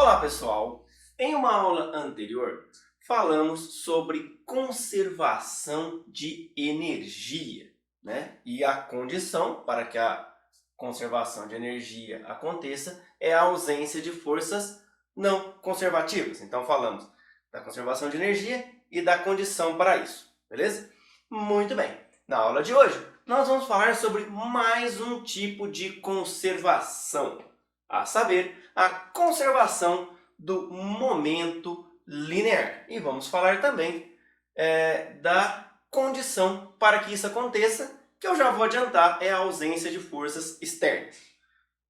Olá pessoal, em uma aula anterior falamos sobre conservação de energia, né? E a condição para que a conservação de energia aconteça é a ausência de forças não conservativas. Então falamos da conservação de energia e da condição para isso, beleza? Muito bem, na aula de hoje nós vamos falar sobre mais um tipo de conservação, a saber, a conservação do momento linear. E vamos falar também da condição para que isso aconteça, que eu já vou adiantar, é a ausência de forças externas.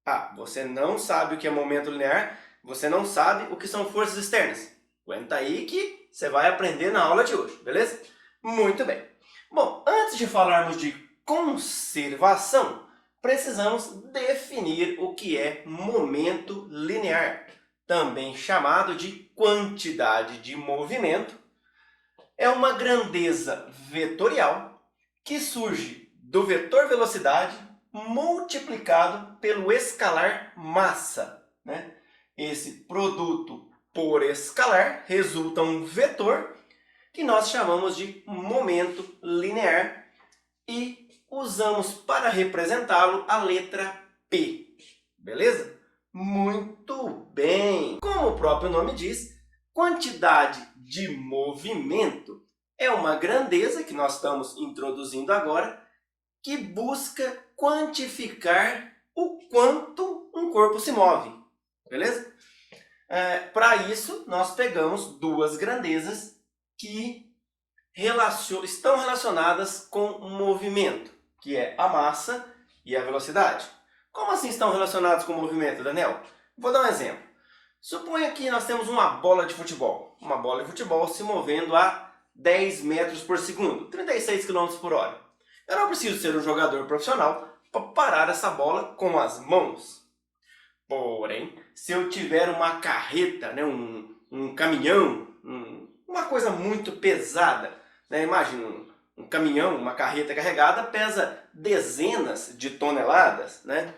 Ah, você não sabe o que é momento linear, você não sabe o que são forças externas. Aguenta aí que você vai aprender na aula de hoje, beleza? Muito bem. Bom, antes de falarmos de conservação, precisamos definir o que é momento linear, também chamado de quantidade de movimento. É uma grandeza vetorial que surge do vetor velocidade multiplicado pelo escalar massa, né? Esse produto por escalar resulta um vetor que nós chamamos de momento linear e usamos para representá-lo a letra P, beleza? Muito bem! Como o próprio nome diz, quantidade de movimento é uma grandeza que nós estamos introduzindo agora que busca quantificar o quanto um corpo se move, beleza? Para isso, nós pegamos duas grandezas que estão relacionadas com o movimento, que é a massa e a velocidade. Como assim estão relacionados com o movimento, Daniel? Vou dar um exemplo. Suponha que nós temos uma bola de futebol. Uma bola de futebol se movendo a 10 metros por segundo, 36 km por hora. Eu não preciso ser um jogador profissional para parar essa bola com as mãos. Porém, se eu tiver uma carreta, né, um caminhão, uma coisa muito pesada, né? Imagina um caminhão, uma carreta carregada, pesa dezenas de toneladas, né?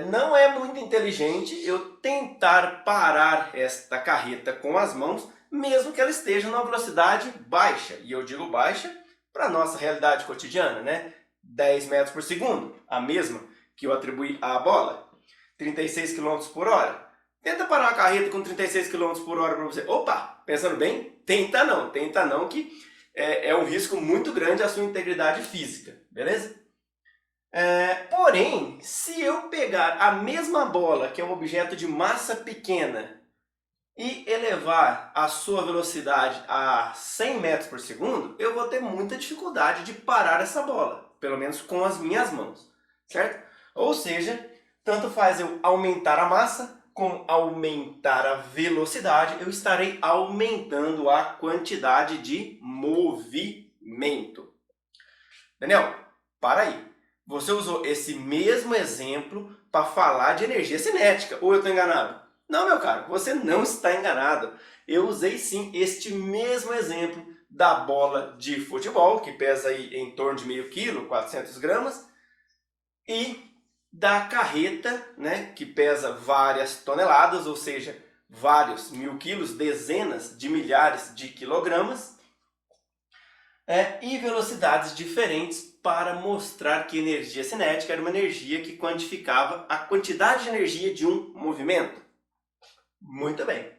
Não é muito inteligente eu tentar parar esta carreta com as mãos, mesmo que ela esteja numa velocidade baixa. E eu digo baixa para a nossa realidade cotidiana, né? 10 metros por segundo, a mesma que eu atribuí à bola. 36 km por hora. Tenta parar uma carreta com 36 km por hora para você. Opa, pensando bem? Tenta não, que é um risco muito grande à sua integridade física, beleza? Porém, se eu pegar a mesma bola, que é um objeto de massa pequena, e elevar a sua velocidade a 100 metros por segundo, eu vou ter muita dificuldade de parar essa bola, pelo menos com as minhas mãos, certo? Ou seja, tanto faz eu aumentar a massa, como aumentar a velocidade, eu estarei aumentando a quantidade de movimento. Daniel, para aí. Você usou esse mesmo exemplo para falar de energia cinética, ou eu estou enganado? Não, meu caro, você não está enganado. Eu usei sim este mesmo exemplo da bola de futebol, que pesa aí em torno de meio quilo, 400 gramas, e da carreta, né, que pesa várias toneladas, ou seja, vários mil quilos, dezenas de milhares de quilogramas, e velocidades diferentes para mostrar que energia cinética era uma energia que quantificava a quantidade de energia de um movimento. Muito bem.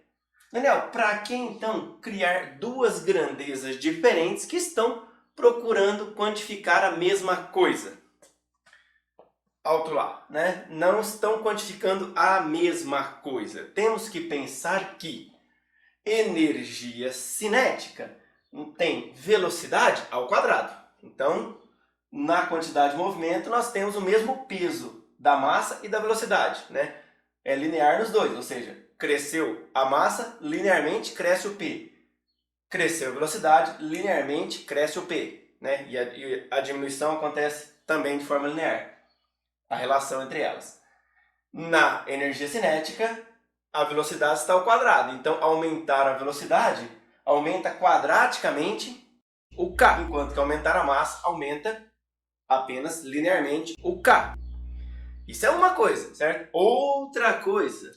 Daniel, para que então criar duas grandezas diferentes que estão procurando quantificar a mesma coisa? Alto lá, né? Não estão quantificando a mesma coisa. Temos que pensar que energia cinética tem velocidade ao quadrado. Então, na quantidade de movimento, nós temos o mesmo peso da massa e da velocidade, né? É linear nos dois, ou seja, cresceu a massa, linearmente cresce o P. Cresceu a velocidade, linearmente cresce o P, né? E a diminuição acontece também de forma linear, a relação entre elas. Na energia cinética, a velocidade está ao quadrado, então aumentar a velocidade aumenta quadraticamente o K, enquanto que aumentar a massa aumenta apenas linearmente o K. Isso é uma coisa, certo? Outra coisa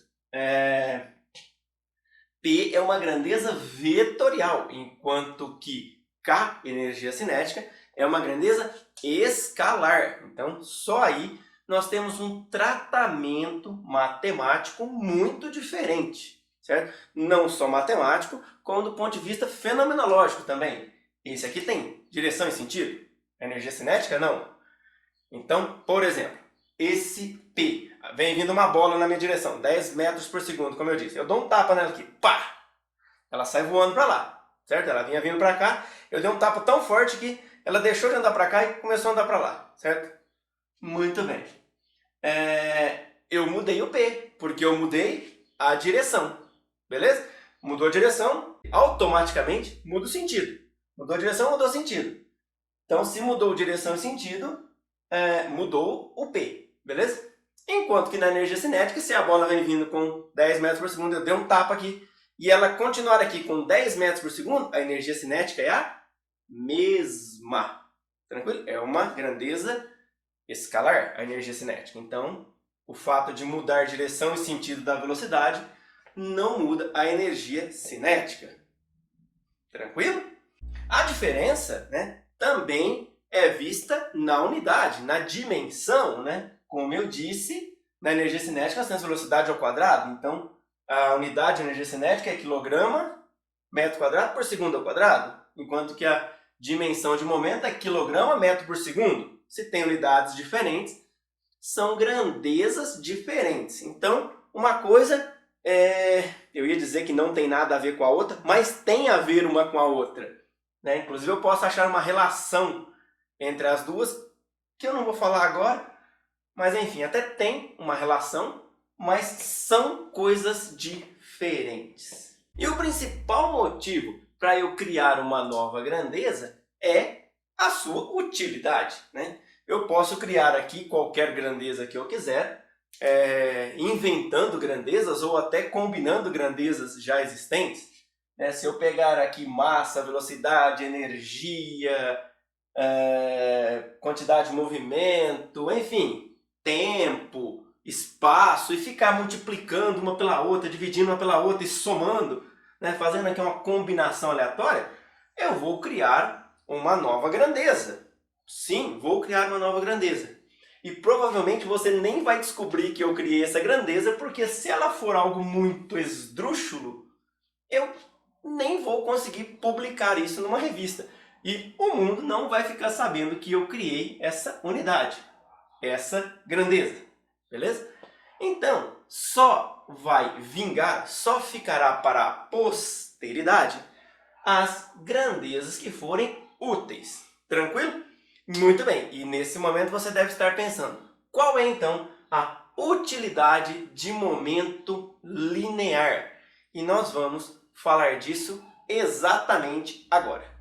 P é uma grandeza vetorial, enquanto que K, energia cinética, é uma grandeza escalar. Então, só aí nós temos um tratamento matemático muito diferente, certo? Não só matemático, como do ponto de vista fenomenológico também. Esse aqui tem direção e sentido. A energia cinética, não. Então, por exemplo, esse P, vem vindo uma bola na minha direção, 10 metros por segundo, como eu disse. Eu dou um tapa nela aqui, pá! Ela sai voando para lá, certo? Ela vinha vindo para cá, eu dei um tapa tão forte que ela deixou de andar para cá e começou a andar para lá, certo? Muito bem. Eu mudei o P, porque eu mudei a direção, beleza? Mudou a direção, automaticamente muda o sentido. Mudou a direção, mudou o sentido. Então, se mudou direção e sentido, mudou o P, beleza? Enquanto que na energia cinética, se a bola vem vindo com 10 metros por segundo, eu dei um tapa aqui, e ela continuar aqui com 10 metros por segundo, a energia cinética é a mesma. Tranquilo? É uma grandeza escalar, a energia cinética. Então, o fato de mudar direção e sentido da velocidade não muda a energia cinética. Tranquilo? A diferença, né, também é vista na unidade, na dimensão, né? Como eu disse, na energia cinética nós temos velocidade ao quadrado, então a unidade de energia cinética é quilograma metro quadrado por segundo ao quadrado, enquanto que a dimensão de momento é quilograma metro por segundo. Se tem unidades diferentes, são grandezas diferentes. Então, uma coisa eu ia dizer que não tem nada a ver com a outra, mas tem a ver uma com a outra, né? Inclusive, eu posso achar uma relação entre as duas, que eu não vou falar agora, mas enfim, até tem uma relação, mas são coisas diferentes. E o principal motivo para eu criar uma nova grandeza é a sua utilidade, né? Eu posso criar aqui qualquer grandeza que eu quiser, inventando grandezas ou até combinando grandezas já existentes. Se eu pegar aqui massa, velocidade, energia, quantidade de movimento, enfim, tempo, espaço, e ficar multiplicando uma pela outra, dividindo uma pela outra e somando, né, fazendo aqui uma combinação aleatória, eu vou criar uma nova grandeza. Sim, vou criar uma nova grandeza. E provavelmente você nem vai descobrir que eu criei essa grandeza, porque se ela for algo muito esdrúxulo, eu nem vou conseguir publicar isso numa revista. E o mundo não vai ficar sabendo que eu criei essa unidade, essa grandeza, beleza? Então, só vai vingar, só ficará para a posteridade as grandezas que forem úteis. Tranquilo? Muito bem, e nesse momento você deve estar pensando, qual é então a utilidade de momento linear? E nós vamos falar disso exatamente agora.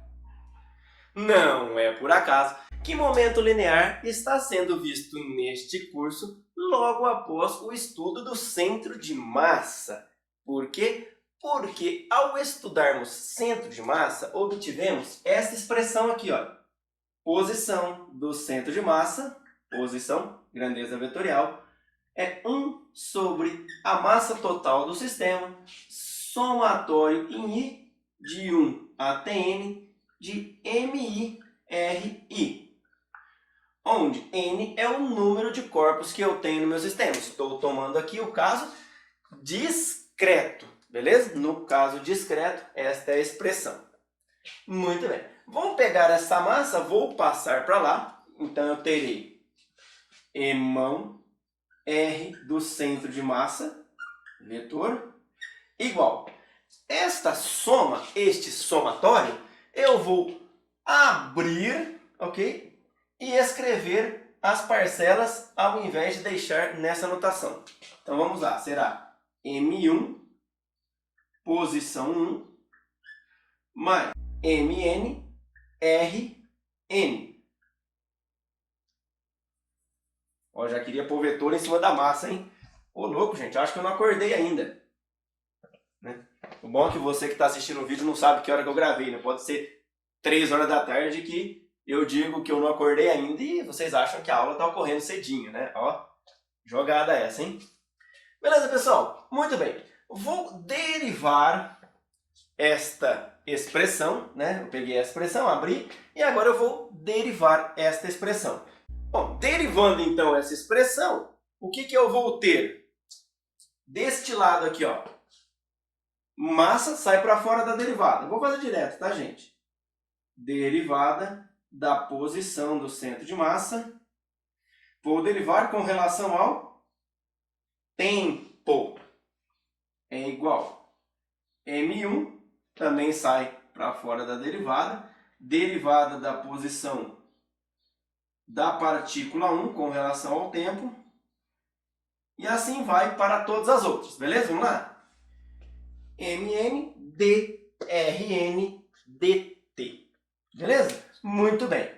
Não é por acaso que momento linear está sendo visto neste curso logo após o estudo do centro de massa. Por quê? Porque ao estudarmos centro de massa, obtivemos essa expressão aqui, ó. Posição do centro de massa, posição, grandeza vetorial, é 1 sobre a massa total do sistema, somatório em I de 1 até N de MI/RI, onde N é o número de corpos que eu tenho no meu sistema. Estou tomando aqui o caso discreto, beleza? No caso discreto, esta é a expressão. Muito bem. Vou pegar essa massa, vou passar para lá. Então, eu terei Emão R do centro de massa, vetor, igual. Esta soma, este somatório, eu vou abrir, ok? E escrever as parcelas ao invés de deixar nessa notação. Então, vamos lá. Será M1, posição 1, mais MN, RN. Ó, já queria pôr vetor em cima da massa, hein? Ô, louco, gente, acho que eu não acordei ainda. Né? O bom é que você que está assistindo o vídeo não sabe que hora que eu gravei, né? Pode ser 3 horas da tarde que eu digo que eu não acordei ainda e vocês acham que a aula está ocorrendo cedinho, né? Ó, jogada essa, hein? Beleza, pessoal? Muito bem. Vou derivar esta expressão, né? Eu peguei a expressão, abri, e agora eu vou derivar esta expressão. Bom, derivando então essa expressão, o que eu vou ter? Deste lado aqui, ó, massa sai para fora da derivada. Vou fazer direto, tá, gente? Derivada da posição do centro de massa. Vou derivar com relação ao tempo. É igual. M1 também sai para fora da derivada. Derivada da posição da partícula 1 com relação ao tempo. E assim vai para todas as outras. Beleza? Vamos lá? Mn, Drn, dt. Beleza? Muito bem.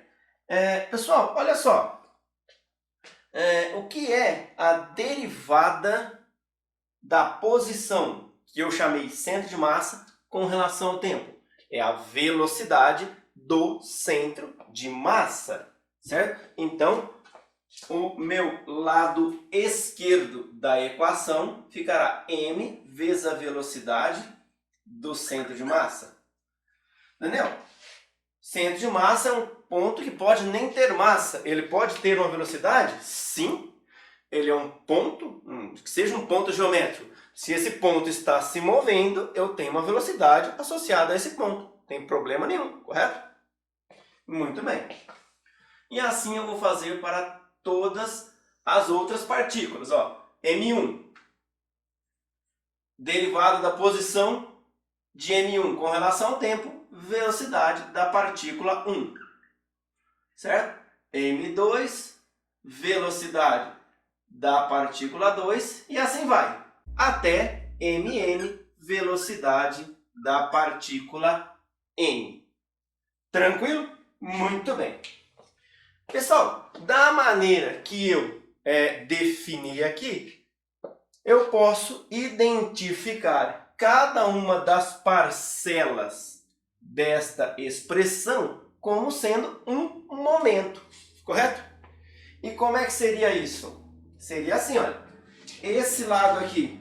Pessoal, olha só. O que é a derivada da posição que eu chamei centro de massa com relação ao tempo? É a velocidade do centro de massa, certo? Então, o meu lado esquerdo da equação ficará m vezes a velocidade do centro de massa. Entendeu? Centro de massa é um ponto que pode nem ter massa. Ele pode ter uma velocidade? Sim. Ele é um ponto, que seja um ponto geométrico. Se esse ponto está se movendo, eu tenho uma velocidade associada a esse ponto. Não tem problema nenhum, correto? Muito bem. E assim eu vou fazer para todas as outras partículas. Ó, M1. Derivada da posição de M1 com relação ao tempo, velocidade da partícula 1. Certo? M2, velocidade da partícula 2, e assim vai. Até Mn, velocidade da partícula N. Tranquilo? Muito bem. Pessoal, da maneira que eu defini aqui, eu posso identificar cada uma das parcelas desta expressão como sendo um momento, correto? E como é que seria isso? Seria assim, olha. Esse lado aqui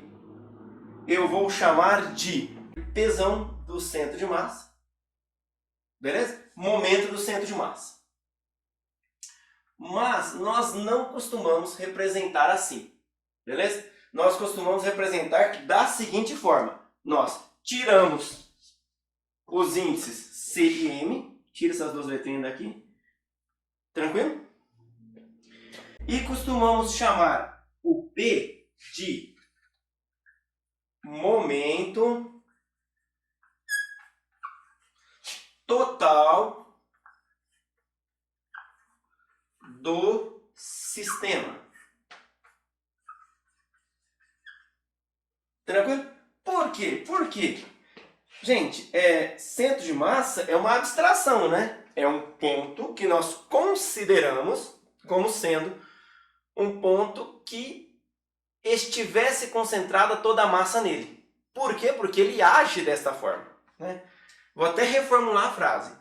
eu vou chamar de pesão do centro de massa. Beleza? Momento do centro de massa. Mas nós não costumamos representar assim. Beleza? Nós costumamos representar da seguinte forma. Nós tiramos os índices C e M. Tira essas duas letrinhas daqui. Tranquilo? E costumamos chamar o P de momento total do sistema. Tranquilo? Por quê? Porque, gente, centro de massa é uma abstração, né? É um ponto que nós consideramos como sendo um ponto que estivesse concentrada toda a massa nele. Por quê? Porque ele age desta forma, né? Vou até reformular a frase.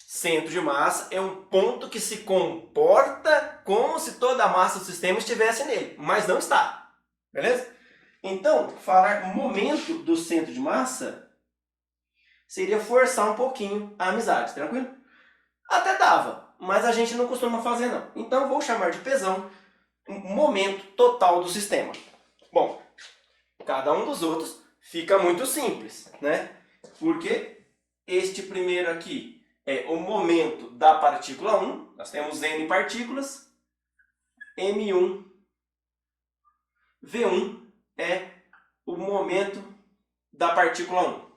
Centro de massa é um ponto que se comporta como se toda a massa do sistema estivesse nele, mas não está. Beleza? Então, falar momento do centro de massa seria forçar um pouquinho a amizade, tranquilo? Até dava, mas a gente não costuma fazer não. Então, vou chamar de pesão um momento total do sistema. Bom, cada um dos outros fica muito simples, né? Porque este primeiro aqui é o momento da partícula 1. Nós temos N partículas. M1, V1 é o momento da partícula 1.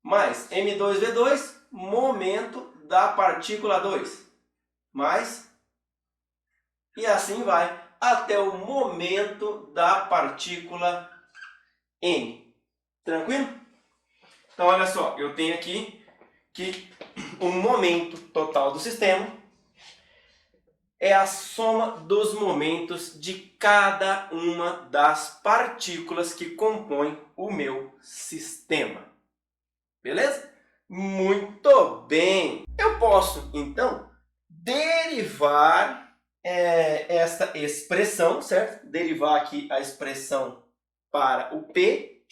Mais M2, V2, momento da partícula 2. Mais, e assim vai até o momento da partícula N. Tranquilo? Então, olha só, eu tenho aqui que o momento total do sistema é a soma dos momentos de cada uma das partículas que compõem o meu sistema. Beleza? Muito bem! Eu posso, então, derivar esta expressão, certo? Derivar aqui a expressão para o P,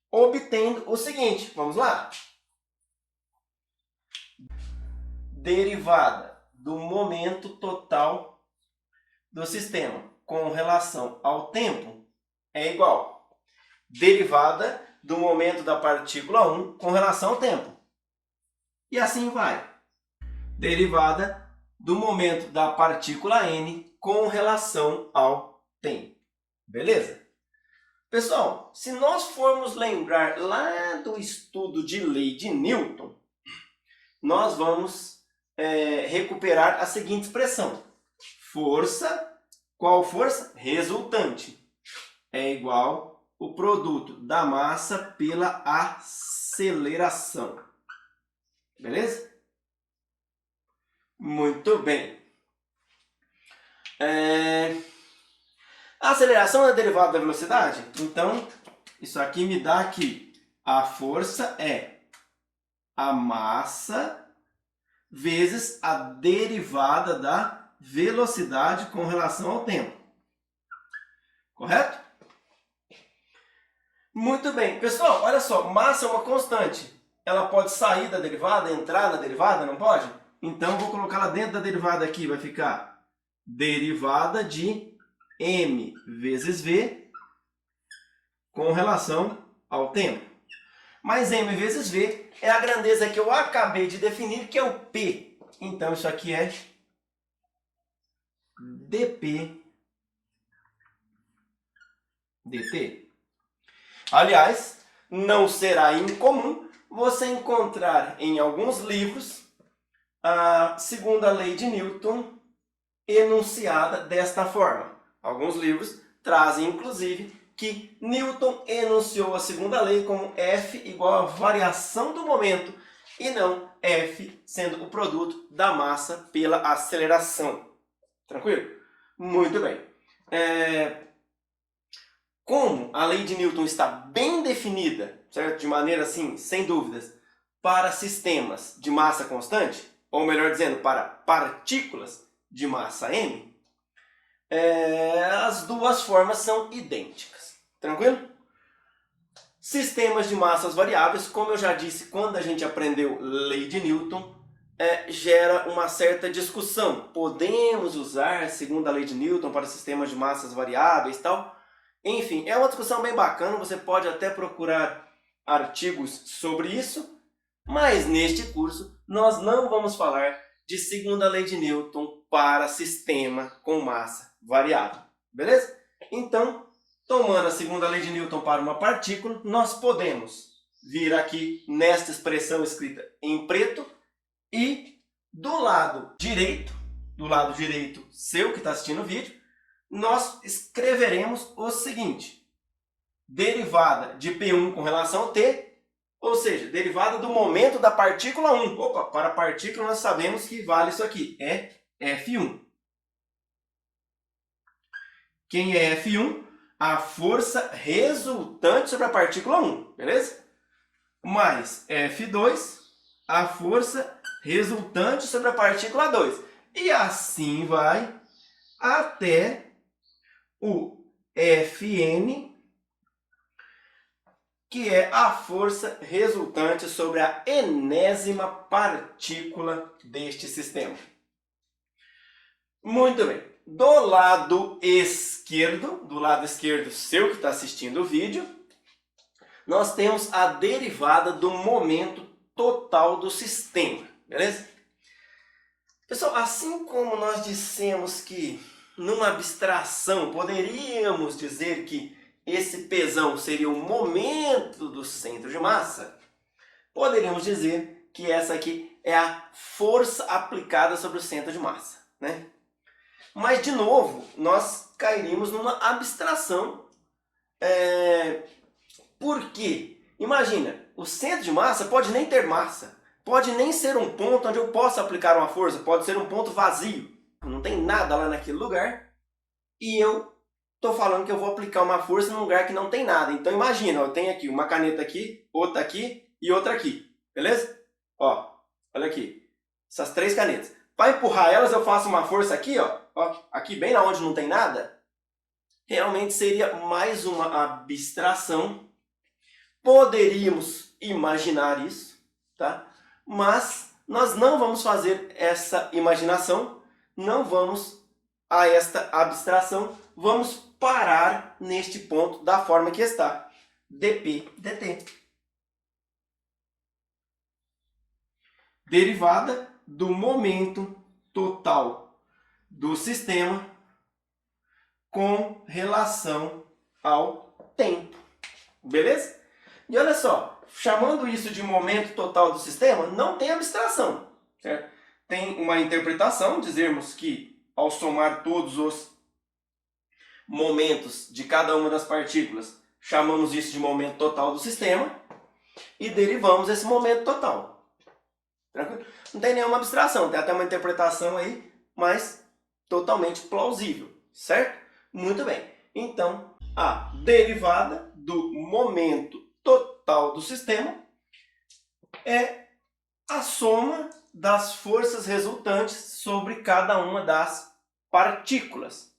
obtendo o seguinte, vamos lá. Derivada do momento total do sistema com relação ao tempo é igual derivada do momento da partícula 1 com relação ao tempo. E assim vai. Derivada do momento da partícula n com relação ao tempo. Beleza? Pessoal, se nós formos lembrar lá do estudo de lei de Newton, nós vamos recuperar a seguinte expressão. Força, qual força? Resultante. É igual o produto da massa pela aceleração. Beleza? Muito bem. A aceleração é derivada da velocidade? Então, isso aqui me dá que a força é a massa vezes a derivada da velocidade com relação ao tempo. Correto? Muito bem. Pessoal, olha só, massa é uma constante. Ela pode sair da derivada, entrar na derivada, não pode? Então, vou colocar ela dentro da derivada aqui, vai ficar derivada de m vezes v com relação ao tempo. Mas m vezes v é a grandeza que eu acabei de definir, que é o P. Então, isso aqui é dp dt. Aliás, não será incomum você encontrar em alguns livros a segunda lei de Newton enunciada desta forma. Alguns livros trazem, inclusive, que Newton enunciou a segunda lei como F igual a variação do momento e não F sendo o produto da massa pela aceleração. Tranquilo? Muito bem. Como a lei de Newton está bem definida, certo? De maneira assim, sem dúvidas, para sistemas de massa constante, ou melhor dizendo, para partículas de massa m, as duas formas são idênticas. Tranquilo? Sistemas de massas variáveis, como eu já disse quando a gente aprendeu lei de Newton, gera uma certa discussão. Podemos usar segunda lei de Newton para sistemas de massas variáveis e tal? Enfim, é uma discussão bem bacana, você pode até procurar artigos sobre isso, mas neste curso nós não vamos falar de segunda lei de Newton para sistema com massa variável, beleza? Então, tomando a segunda lei de Newton para uma partícula, nós podemos vir aqui nesta expressão escrita em preto e do lado direito seu que está assistindo o vídeo, nós escreveremos o seguinte: derivada de P1 com relação ao T, ou seja, derivada do momento da partícula 1. Opa, para a partícula nós sabemos que vale isso aqui, é F1. Quem é F1? A força resultante sobre a partícula 1, beleza? Mais F2, a força resultante sobre a partícula 2. E assim vai até o Fn, que é a força resultante sobre a enésima partícula deste sistema. Muito bem. Do lado esquerdo seu que está assistindo o vídeo, nós temos a derivada do momento total do sistema, beleza? Pessoal, assim como nós dissemos que numa abstração poderíamos dizer que esse Pzão seria o momento do centro de massa, poderíamos dizer que essa aqui é a força aplicada sobre o centro de massa, né? Mas, de novo, nós cairíamos numa abstração. Por quê? Imagina, o centro de massa pode nem ter massa. Pode nem ser um ponto onde eu possa aplicar uma força. Pode ser um ponto vazio. Não tem nada lá naquele lugar. E eu estou falando que eu vou aplicar uma força num lugar que não tem nada. Então, imagina, eu tenho aqui uma caneta aqui, outra aqui e outra aqui. Beleza? Ó, olha aqui. Essas três canetas. Para empurrar elas, eu faço uma força aqui, ó. ó, aqui bem na onde não tem nada, realmente seria mais uma abstração. Poderíamos imaginar isso, tá? Mas nós não vamos fazer essa imaginação, não vamos a esta abstração, vamos parar neste ponto da forma que está, dp dt. Derivada do momento total do sistema com relação ao tempo. Beleza? E olha só, chamando isso de momento total do sistema, não tem abstração, certo? Tem uma interpretação, dizermos que ao somar todos os momentos de cada uma das partículas, chamamos isso de momento total do sistema e derivamos esse momento total. Tranquilo? Não tem nenhuma abstração, tem até uma interpretação aí, mas totalmente plausível, certo? Muito bem. Então, a derivada do momento total do sistema é a soma das forças resultantes sobre cada uma das partículas,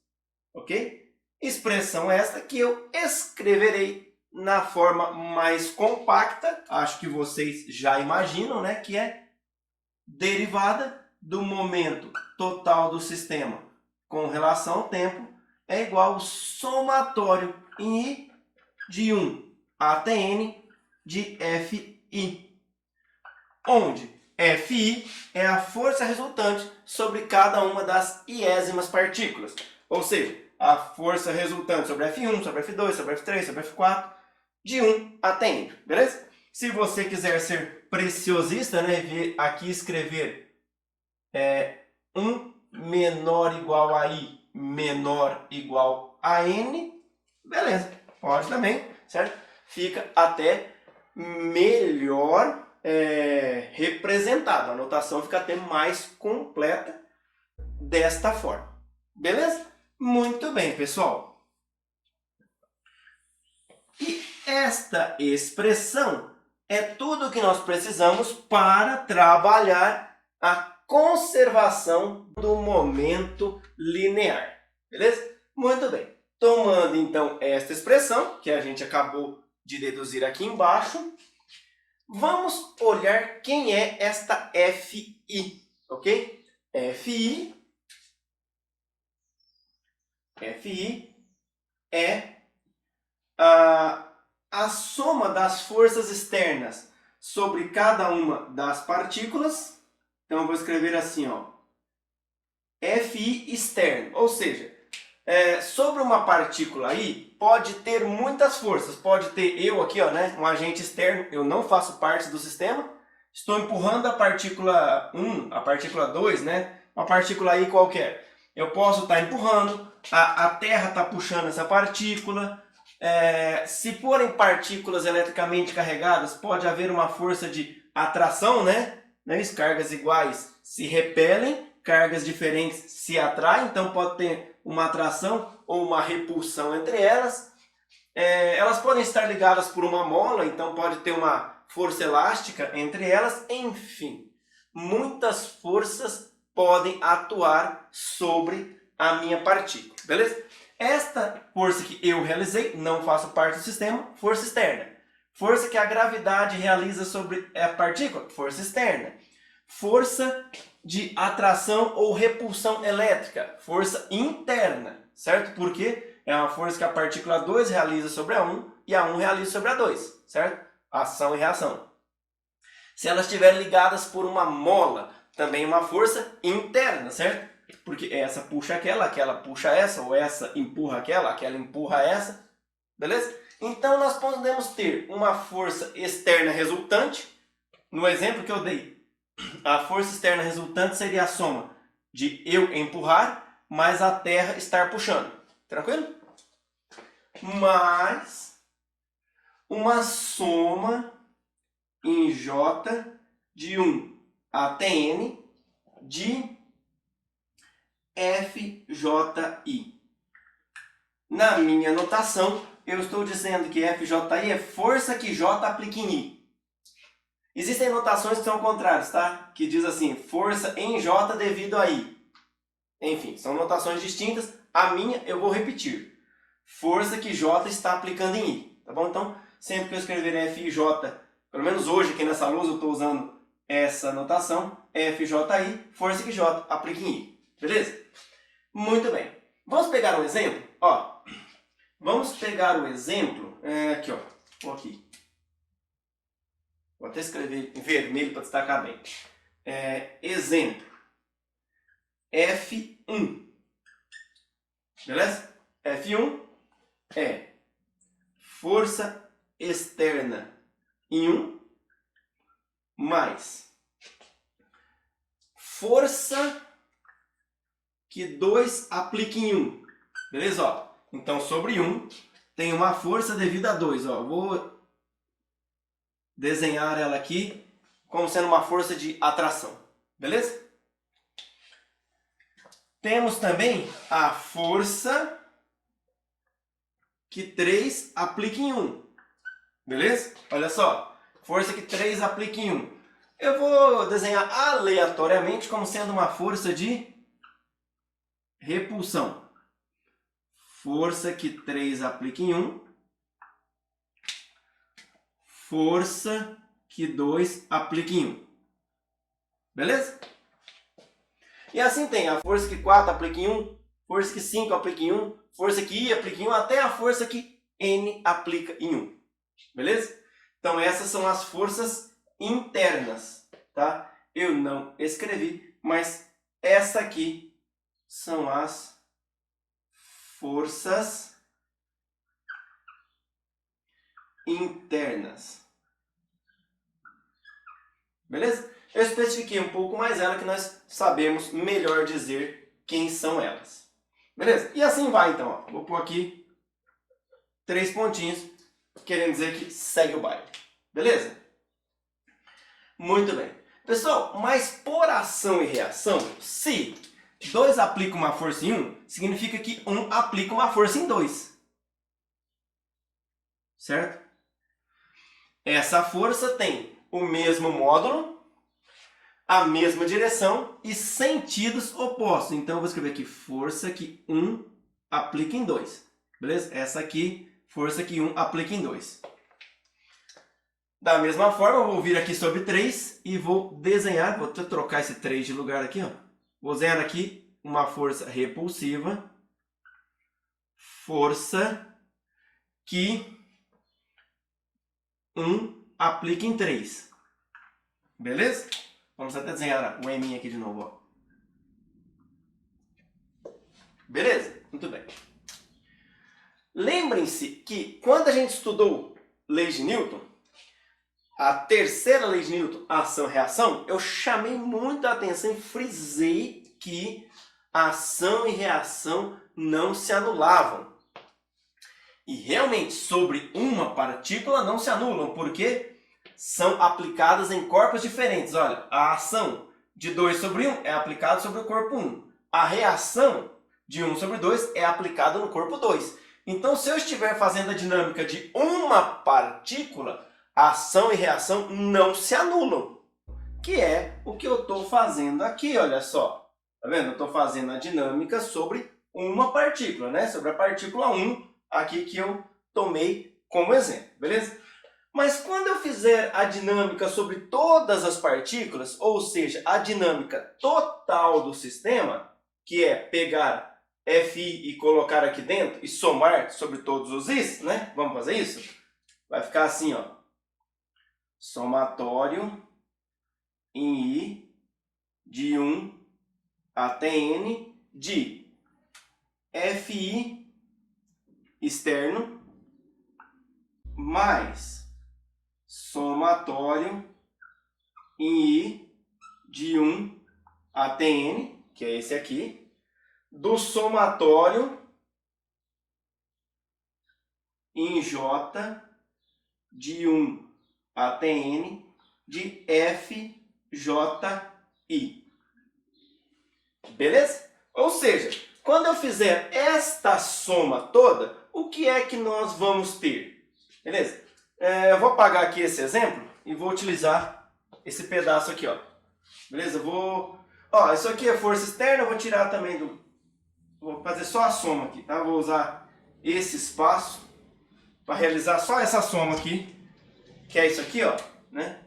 ok? Expressão esta que eu escreverei na forma mais compacta, acho que vocês já imaginam, né? Que é derivada do momento total do sistema com relação ao tempo é igual ao somatório em I de 1 até N de Fi, onde Fi é a força resultante sobre cada uma das iésimas partículas, ou seja, a força resultante sobre F1, sobre F2, sobre F3, sobre F4, de 1 até N, beleza? Se você quiser ser preciosista, né, vir aqui escrever 1 menor igual a I menor igual a N, beleza, pode também, certo? Fica até melhor representado, a notação fica até mais completa desta forma, beleza? Muito bem, pessoal. E esta expressão é tudo o que nós precisamos para trabalhar a conservação do momento linear, beleza? Muito bem. Tomando então esta expressão, que a gente acabou de deduzir aqui embaixo, vamos olhar quem é esta Fi, ok? Fi é a soma das forças externas sobre cada uma das partículas. Então eu vou escrever assim, ó, Fi externo, ou seja, sobre uma partícula aí pode ter muitas forças, pode ter eu aqui, ó, né, um agente externo, eu não faço parte do sistema, estou empurrando a partícula 1, a partícula 2, né, uma partícula aí qualquer. Eu posso estar empurrando, a Terra está puxando essa partícula. Se forem partículas eletricamente carregadas, pode haver uma força de atração, né? Cargas iguais se repelem, cargas diferentes se atraem, então pode ter uma atração ou uma repulsão entre elas. Elas podem estar ligadas por uma mola, então pode ter uma força elástica entre elas. Enfim, muitas forças podem atuar sobre a minha partícula, beleza? Esta força que eu realizei, não faço parte do sistema, força externa. Força que a gravidade realiza sobre a partícula, força externa. Força de atração ou repulsão elétrica, força interna, certo? Porque é uma força que a partícula 2 realiza sobre a 1 e a 1 realiza sobre a 2, certo? Ação e reação. Se elas estiverem ligadas por uma mola, também uma força interna, certo? Porque essa puxa aquela, aquela puxa essa, ou essa empurra aquela empurra essa, beleza? Então nós podemos ter uma força externa resultante. No exemplo que eu dei, a força externa resultante seria a soma de eu empurrar mais a Terra estar puxando, tranquilo? Mais uma soma em J de 1 até N de FJI. Na minha notação, eu estou dizendo que FJI é força que J aplica em I. Existem notações que são contrárias, tá? Que diz assim, força em J devido a I. Enfim, são notações distintas. A minha eu vou repetir. Força que J está aplicando em I. Tá bom? Então, sempre que eu escrever FJ, pelo menos hoje aqui nessa lousa eu estou usando essa notação, FJI, força que J aplica em I. Beleza? Muito bem. Vamos pegar um exemplo? Ó, vamos pegar o exemplo, aqui ó, vou aqui. Vou até escrever em vermelho para destacar bem. Exemplo. F1. Beleza? F1 é força externa em 1 mais força que 2 aplica em 1. Beleza? Ó, então, sobre 1 tem uma força devido a 2. Ó, vou desenhar ela aqui como sendo uma força de atração. Beleza? Temos também a força que 3 aplica em 1. Beleza? Olha só. Força que 3 aplica em 1. Eu vou desenhar aleatoriamente como sendo uma força de repulsão. Força que 3 aplica em 1. Força que 2 aplica em 1. Beleza? E assim tem a força que 4 aplica em 1, força que 5 aplica em 1, força que I aplica em 1, até a força que N aplica em 1. Beleza? Então essas são as forças internas, tá? Eu não escrevi, mas essa aqui são as forças internas. Beleza? Eu especifiquei um pouco mais ela, que nós sabemos melhor dizer quem são elas. Beleza? E assim vai então. Ó. Vou pôr aqui 3 pontinhos, querendo dizer que segue o baile. Beleza? Muito bem. Pessoal, mas por ação e reação, se 2 aplica uma força em 1, significa que 1 aplica uma força em 2. Certo? Essa força tem o mesmo módulo, a mesma direção e sentidos opostos. Então, eu vou escrever aqui força que 1 aplica em 2. Beleza? Essa aqui, força que 1 aplica em 2. Da mesma forma, eu vou vir aqui sobre 3 e vou desenhar, vou trocar esse 3 de lugar aqui, ó. Vou desenhar aqui uma força repulsiva, força que 1 aplica em 3. Beleza? Vamos até desenhar o M aqui de novo, ó. Beleza? Muito bem. Lembrem-se que quando a gente estudou lei de Newton, a terceira lei de Newton, ação-reação, eu chamei muito a atenção e frisei que ação e reação não se anulavam. E realmente, sobre uma partícula não se anulam, porque são aplicadas em corpos diferentes. Olha, a ação de 2 sobre 1 é aplicada sobre o corpo 1. A reação de 1 sobre 2 é aplicada no corpo 2. Então, se eu estiver fazendo a dinâmica de uma partícula, ação e reação não se anulam. Que é o que eu estou fazendo aqui, olha só. Tá vendo? Eu estou fazendo a dinâmica sobre uma partícula, né? Sobre a partícula 1, aqui que eu tomei como exemplo, beleza? Mas quando eu fizer a dinâmica sobre todas as partículas, ou seja, a dinâmica total do sistema, que é pegar Fi e colocar aqui dentro e somar sobre todos os Is, né? Vamos fazer isso? Vai ficar assim, ó. Somatório em I de 1 até N de Fi externo mais somatório em I de 1 até N, que é esse aqui, do somatório em J de 1 até N de FJI. Beleza? Ou seja, quando eu fizer esta soma toda, o que é que nós vamos ter? Beleza? Eu vou apagar aqui esse exemplo e vou utilizar esse pedaço aqui, ó. Beleza? Eu vou Ó, isso aqui é força externa, eu vou tirar também do... Vou fazer só a soma aqui, tá? Vou usar esse espaço para realizar só essa soma aqui, que é isso aqui, ó, né?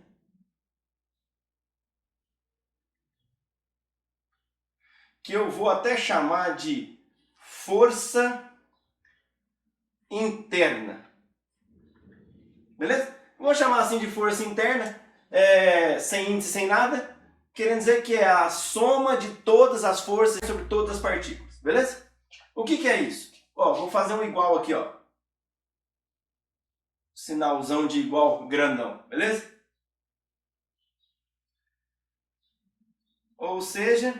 Que eu vou até chamar de força interna. Beleza? Vou chamar assim de força interna, sem índice, sem nada, querendo dizer que é a soma de todas as forças sobre todas as partículas. Beleza? O que é isso? Ó, vou fazer um igual aqui, ó. Sinalzão de igual grandão, beleza? Ou seja,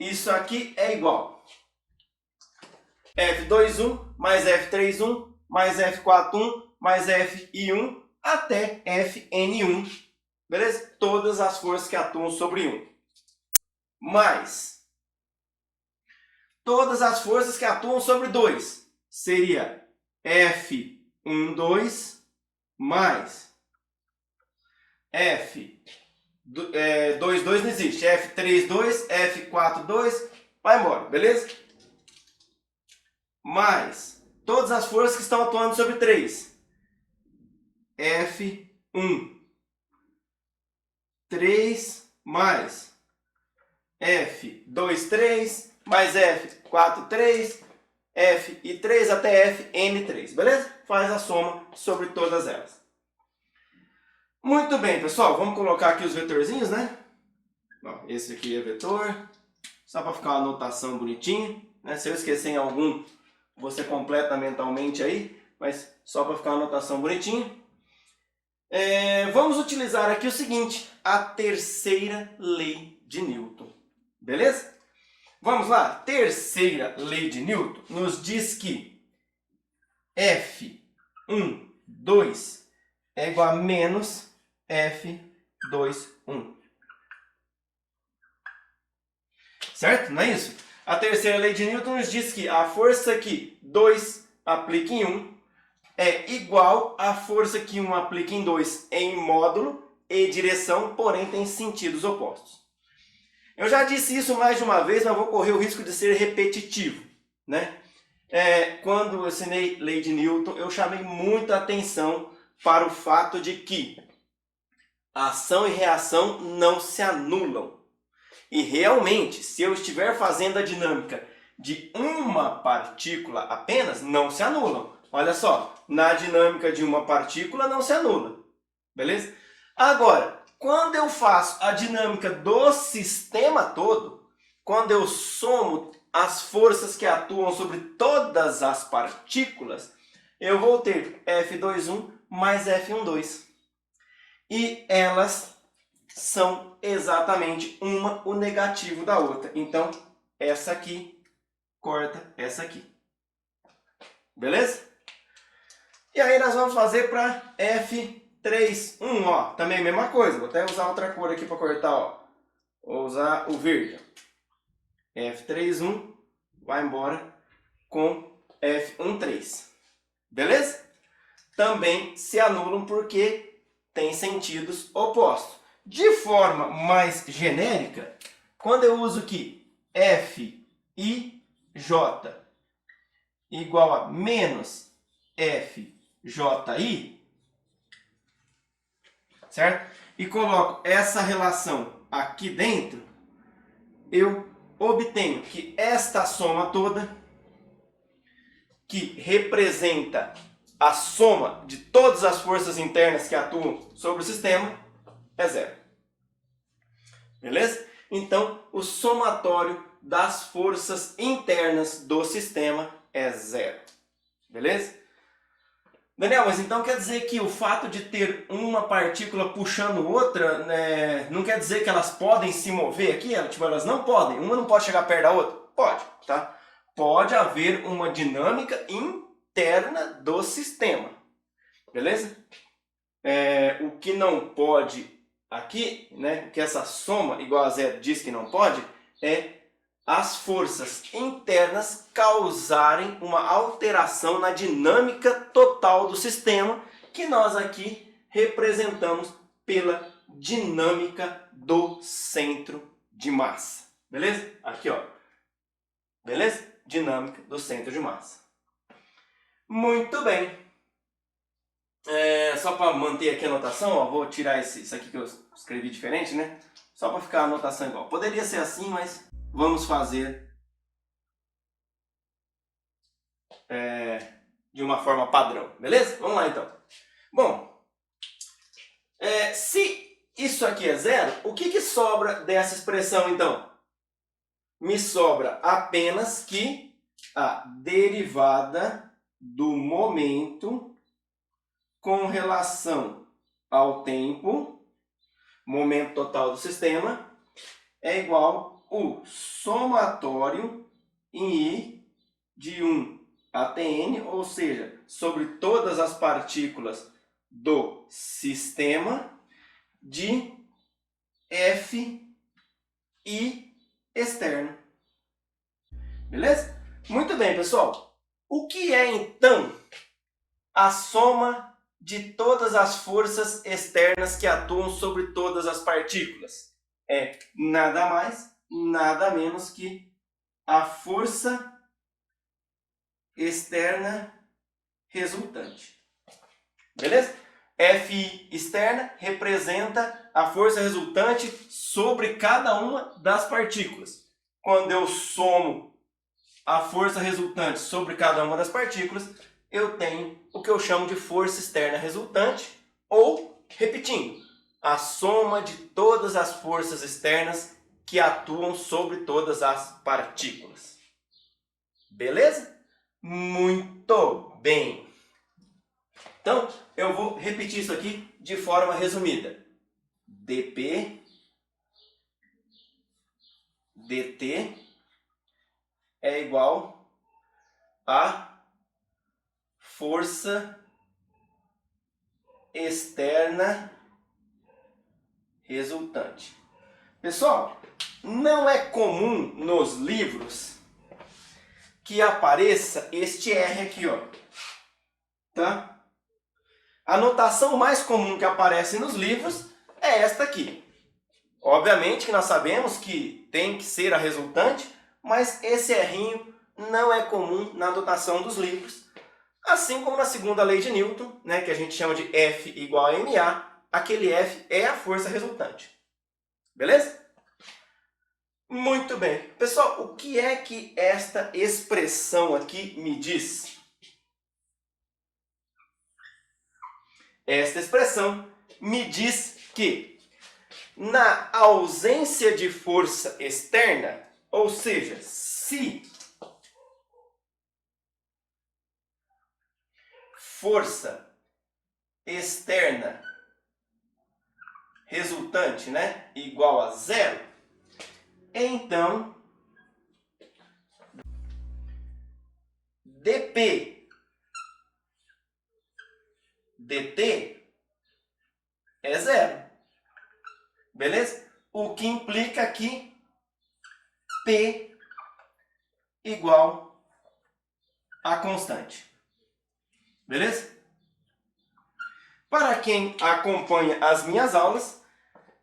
isso aqui é igual F21 mais F31 mais F41 mais Fi1 até Fn1, beleza? Todas as forças que atuam sobre 1. Mais todas as forças que atuam sobre 2. Seria F12 mais F22 não existe. F32, F42, vai embora, beleza? Mais todas as forças que estão atuando sobre 3. F1, 3 mais F23 mais F43, F e 3 até Fn3, beleza? Faz a soma sobre todas elas. Muito bem, pessoal, vamos colocar aqui os vetorzinhos, né? Ó, esse aqui é vetor, só para ficar uma anotação bonitinha, né? Se eu esquecer em algum, você completa mentalmente aí, mas só para ficar uma anotação bonitinha. Vamos utilizar aqui o seguinte, a terceira lei de Newton, beleza? Vamos lá, terceira lei de Newton nos diz que F12 é igual a menos F21. Certo? Não é isso? A terceira lei de Newton nos diz que a força que 2 aplica em 1 é igual à força que 1 aplica em 2 em módulo e direção, porém tem sentidos opostos. Eu já disse isso mais de uma vez, mas vou correr o risco de ser repetitivo, né? Quando eu ensinei lei de Newton, eu chamei muita atenção para o fato de que ação e reação não se anulam. E realmente, se eu estiver fazendo a dinâmica de uma partícula apenas, não se anulam. Olha só, na dinâmica de uma partícula não se anula, beleza? Agora, quando eu faço a dinâmica do sistema todo, quando eu somo as forças que atuam sobre todas as partículas, eu vou ter F21 mais F12. E elas são exatamente uma o negativo da outra. Então, essa aqui corta essa aqui. Beleza? E aí nós vamos fazer para F31, ó. Também a mesma coisa. Vou até usar outra cor aqui para cortar, ó. Vou usar o verde. F31 vai embora com F13. Beleza? Também se anulam porque tem sentidos opostos. De forma mais genérica, quando eu uso aqui F e J igual a menos FJI, certo? E coloco essa relação aqui dentro, eu obtenho que esta soma toda, que representa a soma de todas as forças internas que atuam sobre o sistema, é zero. Beleza? Então, o somatório das forças internas do sistema é zero. Beleza? Daniel, mas então quer dizer que o fato de ter uma partícula puxando outra, né, não quer dizer que elas podem se mover aqui? Tipo, elas não podem. Uma não pode chegar perto da outra? Pode, tá? Pode haver uma dinâmica interna do sistema. Beleza? O que não pode aqui, né, que essa soma igual a zero diz que não pode, é as forças internas causarem uma alteração na dinâmica total do sistema, que nós aqui representamos pela dinâmica do centro de massa. Beleza? Aqui, ó. Beleza? Dinâmica do centro de massa. Muito bem. Só para manter aqui a anotação, ó, vou tirar isso aqui que eu escrevi diferente, né? Só para ficar a anotação igual. Poderia ser assim, mas vamos fazer de uma forma padrão. Beleza? Vamos lá, então. Bom, se isso aqui é zero, o que sobra dessa expressão, então? Me sobra apenas que a derivada do momento com relação ao tempo, momento total do sistema, é igual o somatório em I de 1 até N, ou seja, sobre todas as partículas do sistema de F I externo. Beleza? Muito bem, pessoal. O que é, então, a soma de todas as forças externas que atuam sobre todas as partículas? É nada mais, nada menos que a força externa resultante. Beleza? Fi externa representa a força resultante sobre cada uma das partículas. Quando eu somo a força resultante sobre cada uma das partículas, eu tenho o que eu chamo de força externa resultante, ou, repetindo, a soma de todas as forças externas que atuam sobre todas as partículas. Beleza? Muito bem! Então, eu vou repetir isso aqui de forma resumida. dP dt é igual a força externa resultante. Pessoal, não é comum nos livros que apareça este R aqui, ó. Tá? A notação mais comum que aparece nos livros é esta aqui. Obviamente que nós sabemos que tem que ser a resultante, mas esse R'inho não é comum na notação dos livros. Assim como na segunda lei de Newton, né, que a gente chama de F igual a ma, aquele F é a força resultante. Beleza? Muito bem. Pessoal, o que é que esta expressão aqui me diz? Esta expressão me diz que na ausência de força externa, ou seja, se força externa resultante, né, igual a zero, então dP dt é zero. Beleza? O que implica que P igual a constante. Beleza? Para quem acompanha as minhas aulas,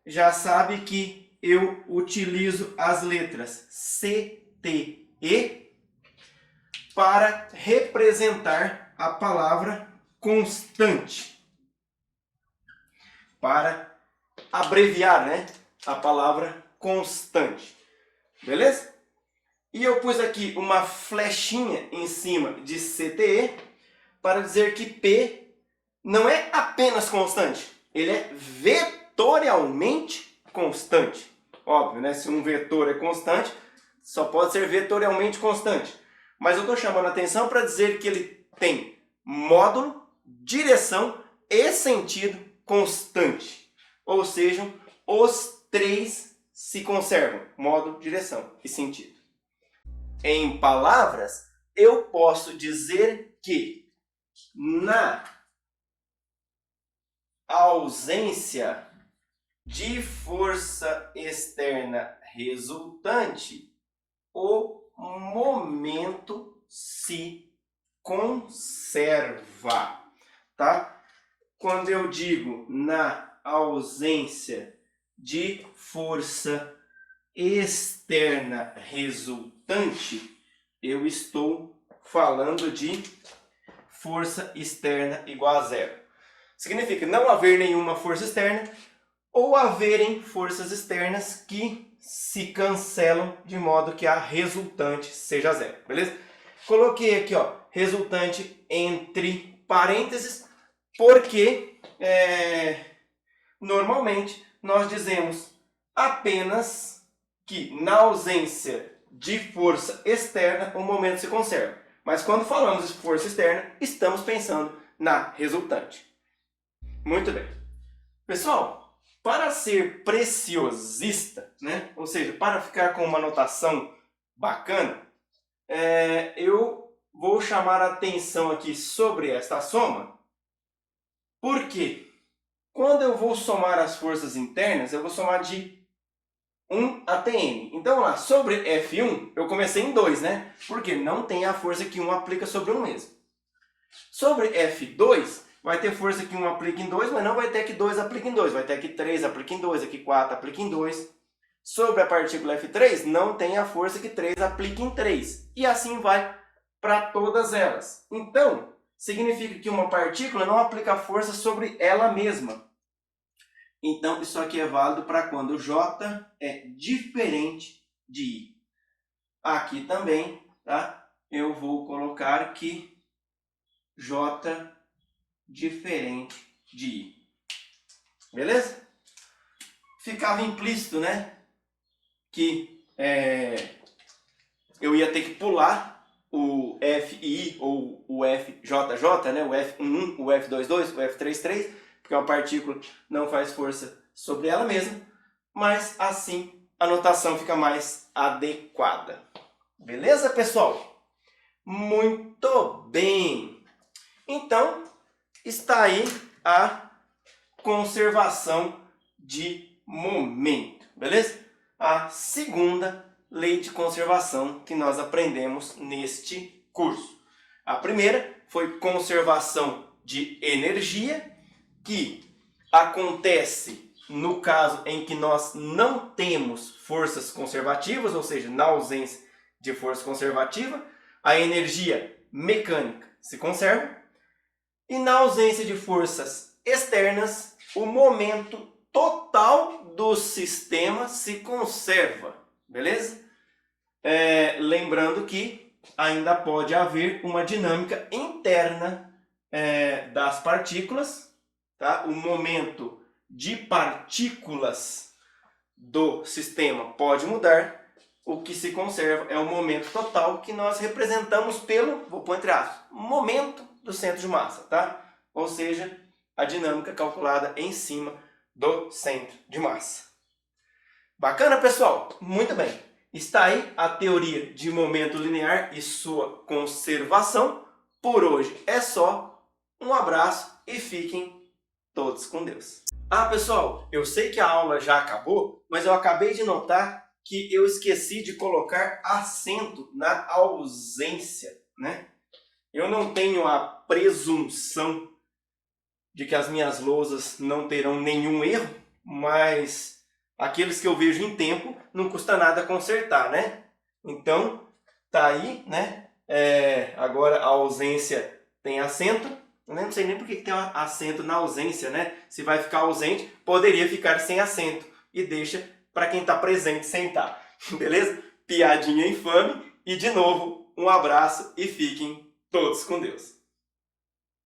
já sabe que eu utilizo as letras C, T, E para representar a palavra constante. Para abreviar, né, a palavra constante. Beleza? E eu pus aqui uma flechinha em cima de CTE para dizer que P não é apenas constante, ele é vetorialmente constante. Óbvio, né? Se um vetor é constante, só pode ser vetorialmente constante. Mas eu estou chamando a atenção para dizer que ele tem módulo, direção e sentido constante. Ou seja, os três se conservam, módulo, direção e sentido. Em palavras, eu posso dizer que na ausência de força externa resultante, o momento se conserva, tá? Quando eu digo na ausência de força externa resultante, eu estou falando de força externa igual a zero. Significa não haver nenhuma força externa ou haverem forças externas que se cancelam de modo que a resultante seja zero, beleza? Coloquei aqui, ó, resultante entre parênteses, porque normalmente nós dizemos apenas que na ausência de força externa o momento se conserva. Mas quando falamos de força externa, estamos pensando na resultante. Muito bem. Pessoal, para ser preciosista, né? Ou seja, para ficar com uma notação bacana, eu vou chamar a atenção aqui sobre esta soma, porque quando eu vou somar as forças internas, eu vou somar de 1 até n. Então, lá, sobre F1, eu comecei em 2, né? Porque não tem a força que 1 aplica sobre 1 mesmo. Sobre F2, vai ter força que 1 aplica em 2, mas não vai ter que 2 aplica em 2. Vai ter que 3 aplica em 2, aqui 4 aplica em 2. Sobre a partícula F3, não tem a força que 3 aplica em 3. E assim vai para todas elas. Então, significa que uma partícula não aplica força sobre ela mesma. Então, isso aqui é válido para quando J é diferente de I. Aqui também, tá? Eu vou colocar que J diferente de I. Beleza? Ficava implícito, né? Que eu ia ter que pular o FI ou o FJJ, né? O F11, o F22, o F33, porque uma partícula não faz força sobre ela mesma, mas assim a notação fica mais adequada. Beleza, pessoal? Muito bem! Então, está aí a conservação de momento, beleza? A segunda lei de conservação que nós aprendemos neste curso. A primeira foi conservação de energia, que acontece no caso em que nós não temos forças conservativas, ou seja, na ausência de força conservativa, a energia mecânica se conserva. E na ausência de forças externas, o momento total do sistema se conserva, beleza? Lembrando que ainda pode haver uma dinâmica interna das partículas, tá? O momento de partículas do sistema pode mudar. O que se conserva é o momento total, que nós representamos pelo, vou pôr entre aspas, momento do centro de massa, tá? Ou seja, a dinâmica calculada em cima do centro de massa. Bacana, pessoal? Muito bem. Está aí a teoria de momento linear e sua conservação. Por hoje é só. Um abraço e fiquem todos com Deus. Ah, pessoal, eu sei que a aula já acabou, mas eu acabei de notar que eu esqueci de colocar acento na ausência, né? Eu não tenho a presunção de que as minhas lousas não terão nenhum erro, mas aqueles que eu vejo em tempo não custa nada consertar, né? Então, tá aí, né? Agora a ausência tem acento. Eu não sei nem por que tem acento na ausência, né? Se vai ficar ausente, poderia ficar sem acento. E deixa para quem está presente sentar. Beleza? Piadinha infame. E de novo, um abraço e fiquem todos com Deus.